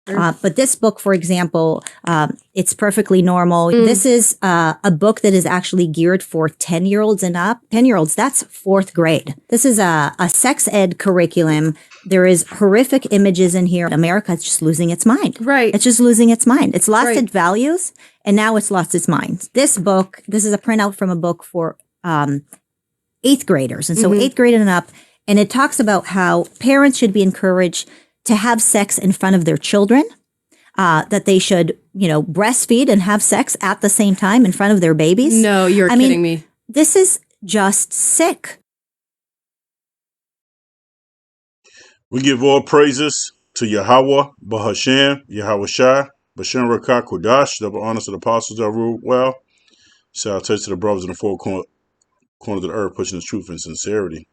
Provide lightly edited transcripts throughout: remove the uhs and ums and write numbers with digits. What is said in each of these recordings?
But this book, for example, it's perfectly normal. This is a book that is actually geared for 10-year-olds and up. 10-year-olds, that's fourth grade. This is a sex ed curriculum. There is horrific images in here. America is just losing its mind. Right. It's just losing its mind. It's lost its values, and now it's lost its mind. This book, this is a printout from a book for eighth graders. And so eighth grade and up. And it talks about how parents should be encouraged to have sex in front of their children, that they should, breastfeed and have sex at the same time in front of their babies. No, you're kidding me. This is just sick. We give all praises to Yahweh, Bahashem, Yahweh Shai, Bashem Rakah Kodash, double honors to the apostles that rule well. Shout out to the brothers in the four corners of the earth, pushing the truth and sincerity.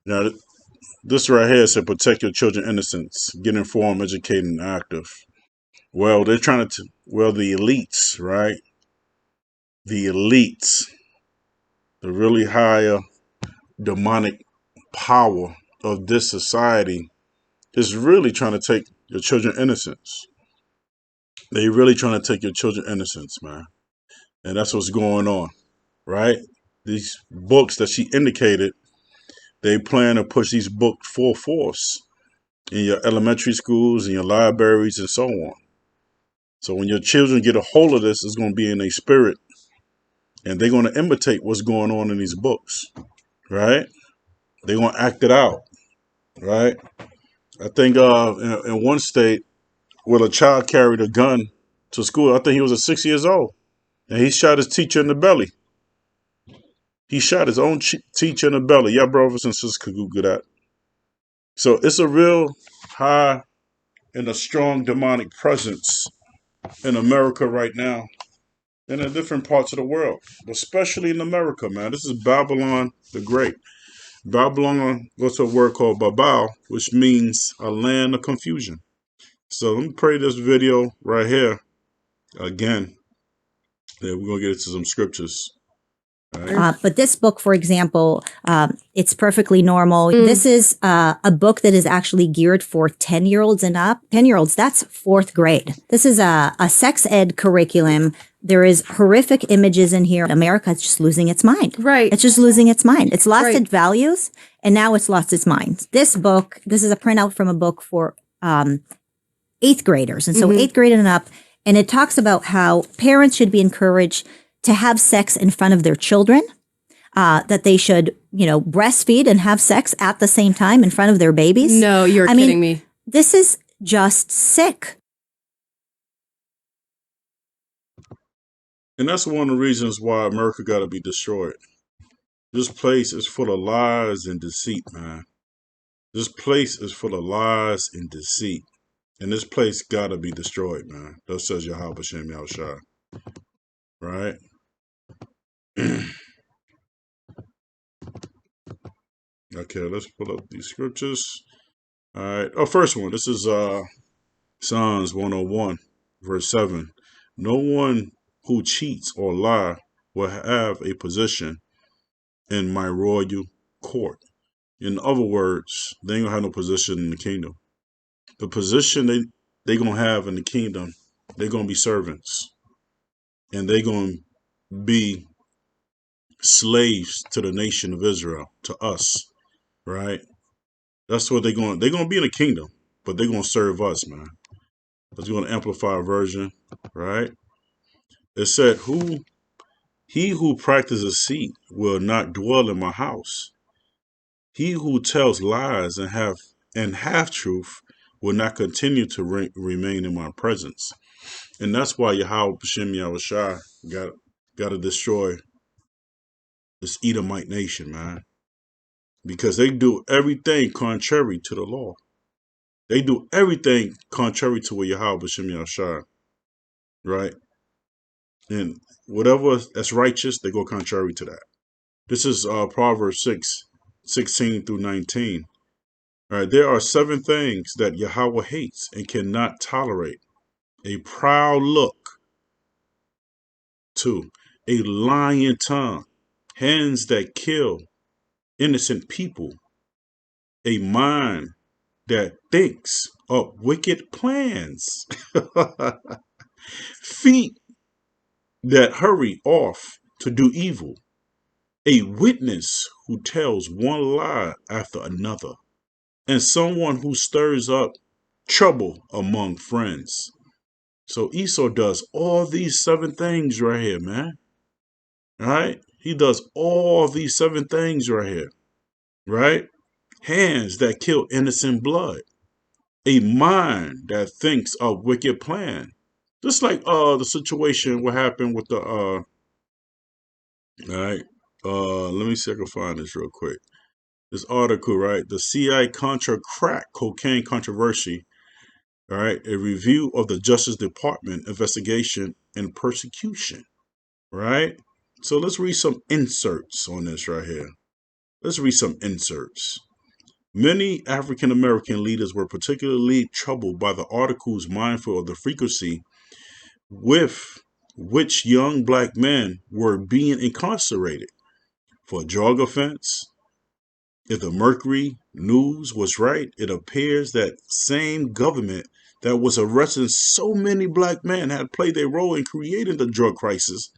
Now, this right here said, protect your children's innocence, get informed, educated, and active. Well, they're trying to, the elites, right? The elites, the really higher demonic power of this society is really trying to take your children's innocence. They're really trying to take your children's innocence, man. And that's what's going on, right? These books that she indicated, they plan to push these books full force in your elementary schools, in your libraries, and so on. So when your children get a hold of this, it's going to be in their spirit. And they're going to imitate what's going on in these books, right? They're going to act it out, right? I think in one state where a child carried a gun to school, I think he was 6 years old, and he shot his teacher in the belly. He shot his own teacher in the belly. Y'all brothers and sisters could Google that. So it's a real high and a strong demonic presence in America right now and in different parts of the world, especially in America, man. This is Babylon the Great. Babylon goes to a word called Babel, which means a land of confusion. So let me play this video right here again. Yeah, we're going to get into some scriptures. Right. But this book, for example, it's perfectly normal. This is a book that is actually geared for 10-year-olds and up. 10-year-olds, that's fourth grade. This is a sex ed curriculum. There is horrific images in here. America is just losing its mind. Right. It's just losing its mind. It's lost its values, and now it's lost its mind. This book, this is a printout from a book for eighth graders. And so eighth grade and up. And it talks about how parents should be encouraged to have sex in front of their children, that they should, breastfeed and have sex at the same time in front of their babies. No, you're kidding me. This is just sick. And that's one of the reasons why America got to be destroyed. This place is full of lies and deceit, man. This place is full of lies and deceit. And this place got to be destroyed, man. Thus says Yahweh Shem Yahushua. Right? Okay, let's pull up these scriptures. All right. Oh, first one. This is Psalms 101, verse 7. No one who cheats or lie will have a position in my royal court. In other words, they ain't gonna have no position in the kingdom. The position they gonna have in the kingdom, they're gonna be servants, and they're gonna be slaves to the nation of Israel, to us, right? That's what they're gonna be in the kingdom, but they're gonna serve us, man. Let's go to Amplified version, right? It said, he who practices deceit will not dwell in my house. He who tells lies and half truth will not continue to remain in my presence. And that's why Yahweh B'Shem Yahushua got to destroy this Edomite nation, man. Because they do everything contrary to the law. They do everything contrary to what Yahweh B'Shem Yahushua, right? And whatever that's righteous, they go contrary to that. This is Proverbs 6:16 through 19. All right, there are 7 things that Yahweh hates and cannot tolerate. A proud look. 2, a lying tongue. Hands that kill innocent people. A mind that thinks of wicked plans. Feet that hurry off to do evil. A witness who tells one lie after another. And someone who stirs up trouble among friends. So Esau does all these 7 things right here, man. Right? He does all these 7 things right here. Right? Hands that kill innocent blood. A mind that thinks of wicked plan. Just like the situation what happened with the all right. Let me see if I can find this real quick. This article, right? The CI Contra crack cocaine controversy. All right, a review of the Justice Department investigation and persecution. Right? So let's read some inserts on this right here. Let's read some inserts. Many African American leaders were particularly troubled by the articles, mindful of the frequency with which young black men were being incarcerated for a drug offense. If the Mercury News was right, it appears that same government that was arresting so many black men had played a role in creating the drug crisis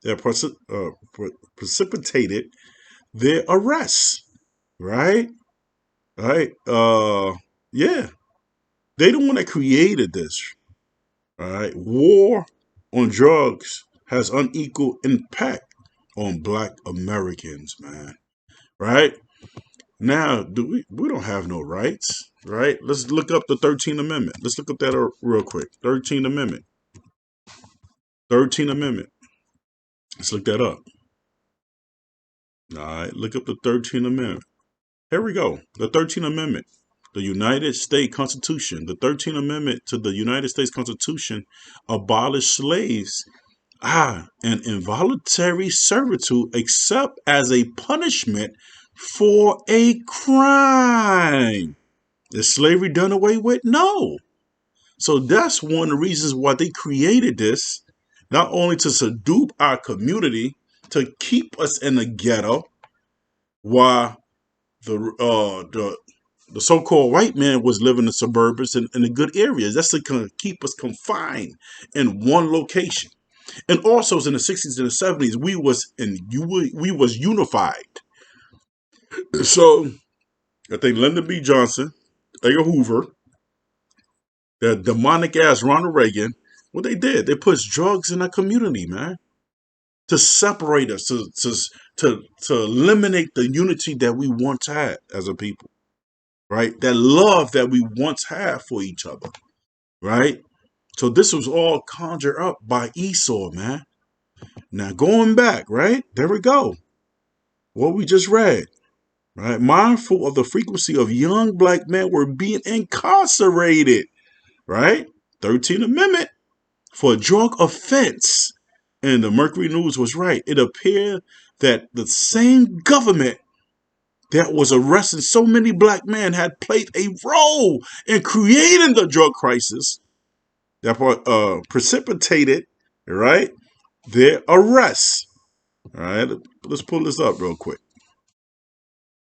that precipitated their arrests. Right? Right? Yeah. They the one that created this. All right. War on drugs has unequal impact on black Americans, man. Right? Now, we don't have no rights, right? Let's look up the 13th Amendment. Let's look up that real quick. 13th Amendment. 13th Amendment. Let's look that up. All right, look up the 13th Amendment. Here we go. The 13th Amendment. The United States Constitution. The 13th Amendment to the United States Constitution abolished slaves and involuntary servitude except as a punishment for a crime. Is slavery done away with? No. So that's one of the reasons why they created this, not only to subdue our community, to keep us in the ghetto, while the so-called white man was living in suburbs and in the good areas. That's to keep us confined in one location. And also in the 60s and the 70s, we was unified. So I think Lyndon B. Johnson, Edgar Hoover, that demonic ass Ronald Reagan, what they did, they pushed drugs in our community, man, to separate us, to eliminate the unity that we once had as a people, right? That love that we once had for each other, right? So this was all conjured up by Esau, man. Now going back, right? There we go. What we just read, right? Mindful of the frequency of young black men were being incarcerated, right? 13th Amendment for a drug offense. And the Mercury News was right. It appeared that the same government that was arresting so many black men had played a role in creating the drug crisis that precipitated, right, their arrests. All right, let's pull this up real quick.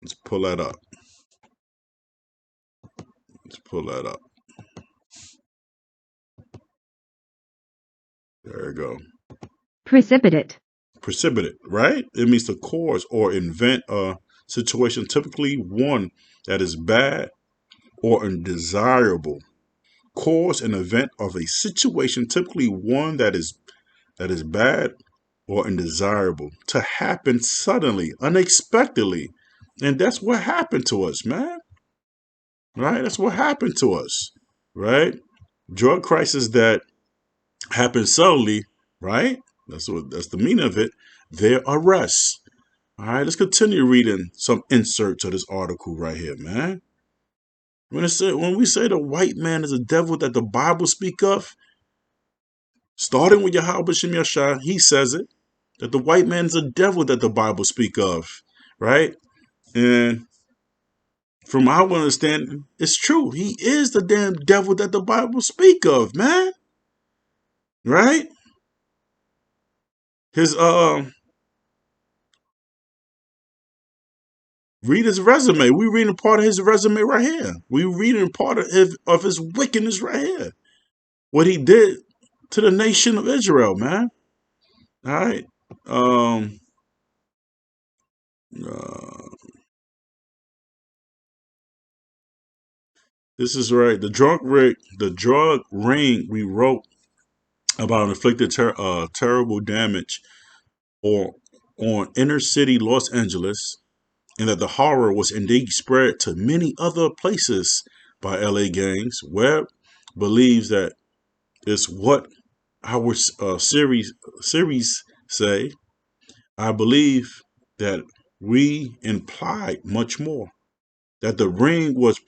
Let's pull that up. Let's pull that up. There we go. Precipitate. Precipitate, right? It means to cause or invent a situation, typically one that is bad or undesirable. Cause an event of a situation, typically one that is bad or undesirable, to happen suddenly, unexpectedly. And that's what happened to us, man. Right? That's what happened to us. Right? Drug crisis that happened suddenly, right? That's the meaning of it. Their arrests. All right, let's continue reading some inserts of this article right here, man. When we say the white man is a devil that the Bible speak of, starting with Yahweh Shem Yashai, he says it, that the white man is a devil that the Bible speak of, right? And from our understanding, it's true. He is the damn devil that the Bible speak of, man. Right? His Read his resume. We reading part of his resume right here. We reading part of his wickedness right here. What he did to the nation of Israel, man. All right. Uh, this is right. The drug ring we wrote about inflicted terrible damage on inner city Los Angeles, and that the horror was indeed spread to many other places by LA gangs. Webb believes that it's what our series say. I believe that we implied much more, that the ring was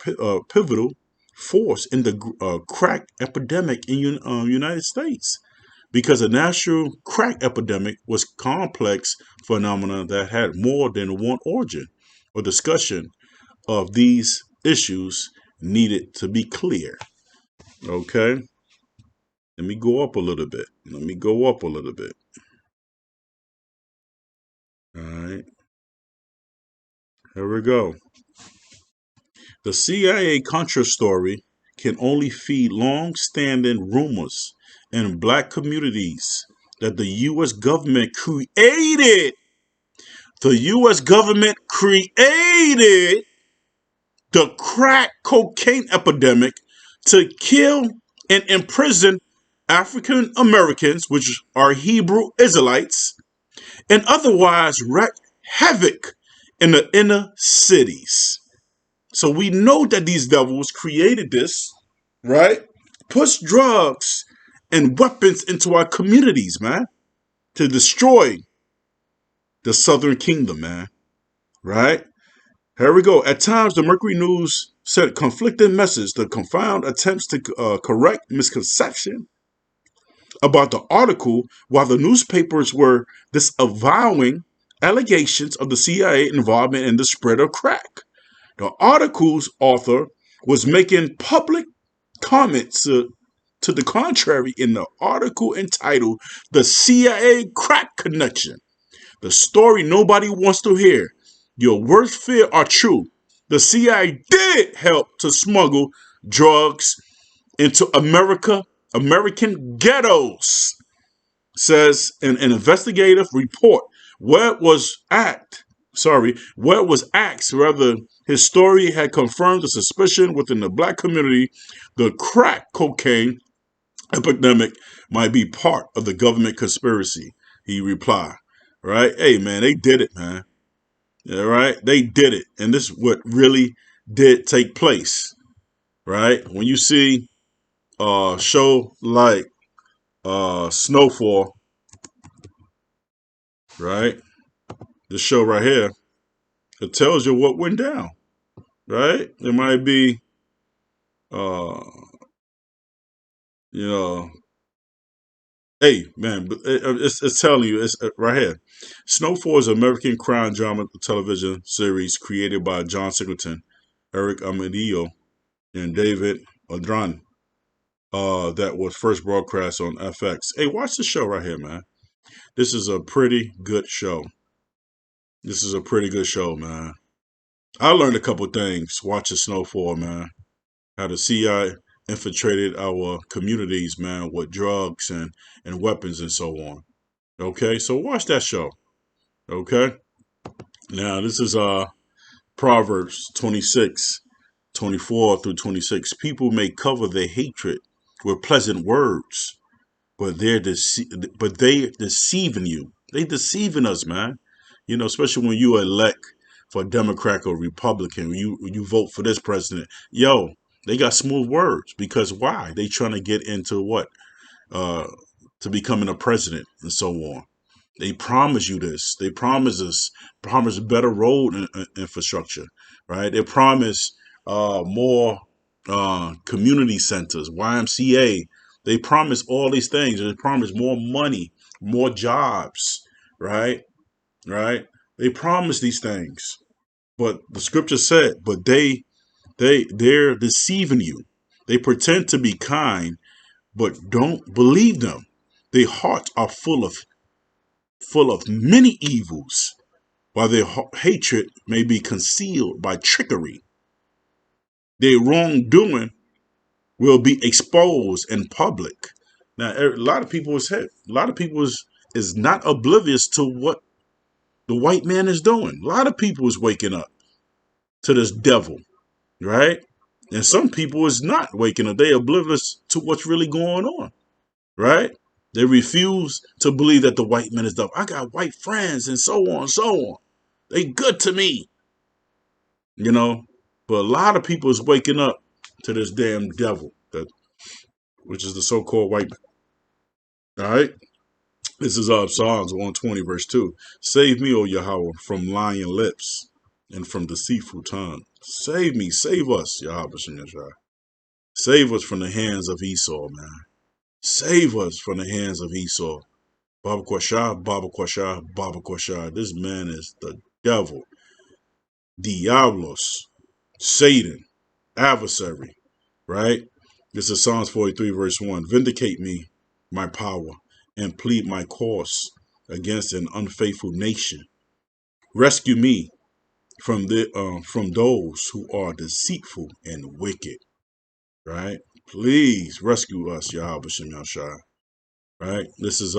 pivotal force in the crack epidemic in United States, because a national crack epidemic was complex phenomena that had more than one origin. Or discussion of these issues needed to be clear. Okay, let me go up a little bit. All right, here we go. The CIA Contra story can only feed long-standing rumors in black communities that the U.S. government created. The U.S. government created the crack cocaine epidemic to kill and imprison African Americans, which are Hebrew Israelites, and otherwise wreak havoc in the inner cities. So we know that these devils created this, right? Push drugs and weapons into our communities, man, to destroy the Southern Kingdom, man, right? Here we go. At times, the Mercury News sent conflicting messages to confound attempts to correct misconception about the article, while the newspapers were disavowing allegations of the CIA involvement in the spread of crack. The article's author was making public comments to the contrary in the article entitled "The CIA Crack Connection." The story nobody wants to hear. Your worst fear are true. The CIA did help to smuggle drugs into American ghettos, says in an investigative report. Webb was asked whether his story had confirmed the suspicion within the black community the crack cocaine epidemic might be part of the government conspiracy. He replied, right? Hey, man, they did it, man. Yeah, right? They did it. And this is what really did take place, right? When you see a show like Snowfall, right? The show right here, it tells you what went down, right? It might be, uh, you know, hey, man, it's telling you, it's right here. Snowfall is an American crime drama television series created by John Singleton, Eric Amadio, and David Adran, that was first broadcast on FX. Hey, watch the show right here, man. This is a pretty good show. Man. I learned a couple things watching Snowfall, man. How the CIA infiltrated our communities, man, with drugs and weapons and so on. Okay, so watch that show. Okay, now this is Proverbs 26:24 through 26. People may cover their hatred with pleasant words, but they deceiving you. They deceiving us, man. You know, especially when you elect for Democrat or Republican, when you vote for this president. Yo, they got smooth words because why? They trying to get into what? Uh, to becoming a president and so on. They promise you this. They promise better road infrastructure, right? They promise more community centers, YMCA. They promise all these things. They promise more money, more jobs, right? Right? They promise these things, but the scripture said, but they're deceiving you. They pretend to be kind, but don't believe them. Their hearts are full of many evils. while their hatred may be concealed by trickery. Their wrongdoing will be exposed in public. Now, a lot of people is not oblivious to what the white man is doing. A lot of people is waking up to this devil, right? And some people is not waking up. They oblivious to what's really going on, right? They refuse to believe that the white man is devil. I got white friends and so on and so on. They good to me, you know. But a lot of people is waking up to this damn devil, which is the so-called white man. All right. This is Psalms 120, verse 2. Save me, O Yahweh, from lying lips and from deceitful tongue. Save me, save us, Yahweh. Save us from the hands of Esau, man. Save us from the hands of Esau. Baba Kwasha, Baba Kwasha, Baba Kwasha. This man is the devil. Diablos. Satan. Adversary. Right? This is Psalms 43, verse 1. Vindicate me, my power, and plead my cause against an unfaithful nation. Rescue me from those who are deceitful and wicked. Right? Please rescue us, Yahweh Shem Yahshai. Right? This is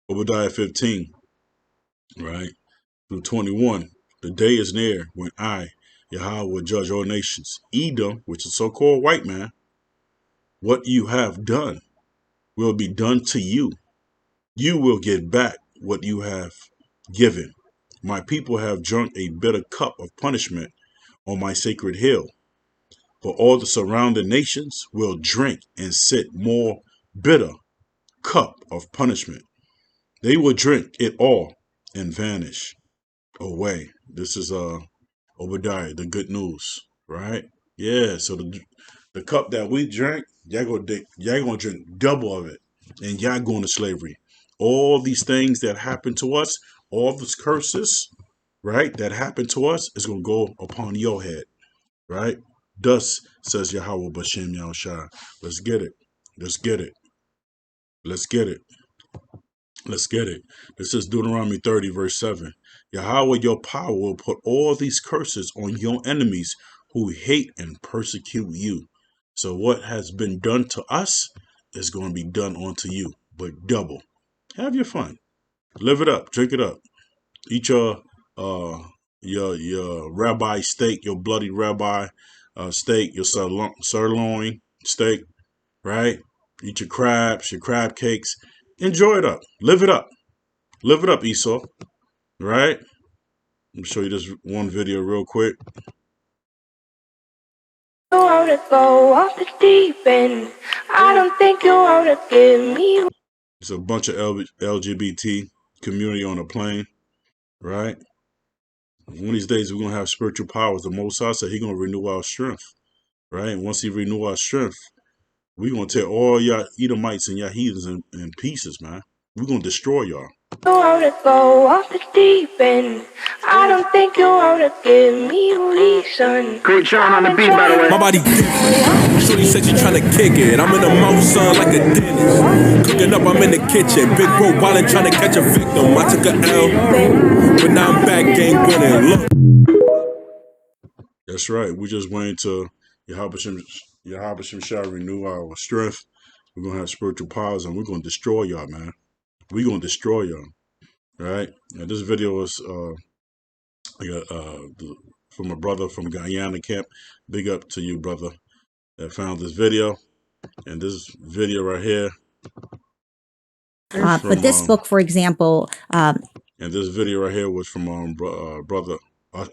Obadiah 15, right? Through 21. The day is near when I, Yahweh, will judge all nations. Edom, which is so-called white man, what you have done will be done to you. You will get back what you have given. My people have drunk a bitter cup of punishment on my sacred hill. But all the surrounding nations will drink and sit more bitter cup of punishment. They will drink it all and vanish away. This is Obadiah, the good news, right? Yeah, so the cup that we drank, y'all gonna drink double of it, and y'all going to slavery. All these things that happen to us, all these curses, right, that happen to us is gonna go upon your head, right? Thus says Yahweh Bashem Yahushua. Let's get it. Let's get it. Let's get it. Let's get it. This is Deuteronomy 30, verse 7. Yahweh, your power will put all these curses on your enemies who hate and persecute you. So what has been done to us is going to be done onto you, but double. Have your fun. Live it up. Drink it up. Eat your rabbi steak, your bloody rabbi steak, your sirloin steak, right? Eat your crabs, your crab cakes. Enjoy it up. Live it up. Live it up, Esau. Right? Let me show you this one video real quick. You wanna go off the deep end. I don't think you wanna give me. It's a bunch of LGBT community on a plane, right? One of these days we're gonna have spiritual powers. The Most High said He's gonna renew our strength, right? And once He renew our strength, we're gonna tear all y'all Edomites and y'all heathens in pieces, man. We're gonna destroy y'all. You wanna go off the deep end. I don't think you wanna give me a reason. Great John on the beat, by the way. My body different. Shorty said she tryna kick it. I'm in the mouth, son, like a dentist. Cooking up, I'm in the kitchen. Big bro wildin' tryna catch a victim. I took a L, but now I'm back, game winning. Look. That's right. We just went to Yahweh Shem Shah renew our strength. We're gonna have spiritual powers, and we're gonna destroy y'all, man. We're gonna destroy y'all. Right? Now, this video was from a brother from Guyana camp. Big up to you, brother, that found this video. And this video right here. But this book, for example, and this video right here was from brother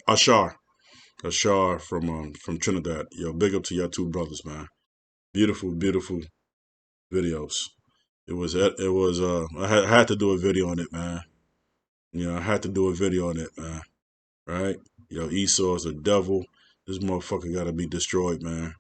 Ashar from Trinidad. Yo, big up to y'all two brothers, man. Beautiful, beautiful videos. It was I had to do a video on it, man. You know, I had to do a video on it, man. Right? Yo, Esau is a devil. This motherfucker gotta be destroyed, man.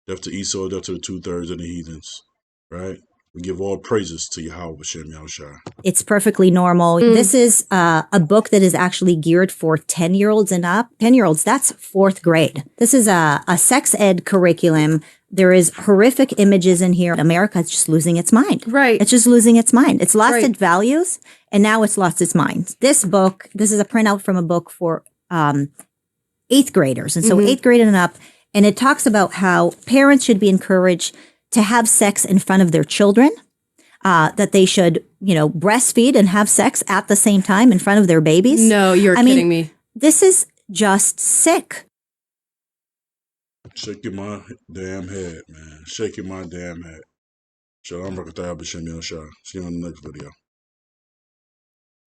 Death to Esau, death to the 2/3 of the heathens. Right? We give all praises to Yahweh Shem Yahushua. It's perfectly normal. This is a book that is actually geared for 10-year-olds and up. 10-year-olds, that's 4th grade. This is a sex ed curriculum. There is horrific images in here. America is just losing its mind. Right. It's just losing its mind. It's lost its values. and now it's lost its mind. This is a printout from a book for eighth graders. And so eighth grade and up, and it talks about how parents should be encouraged to have sex in front of their children, that they should, breastfeed and have sex at the same time in front of their babies. No, you're kidding me. This is just sick. Shaking my damn head, man. Shaking my damn head. Shalom, Rakatah, B'Shem Yosha. See you on the next video.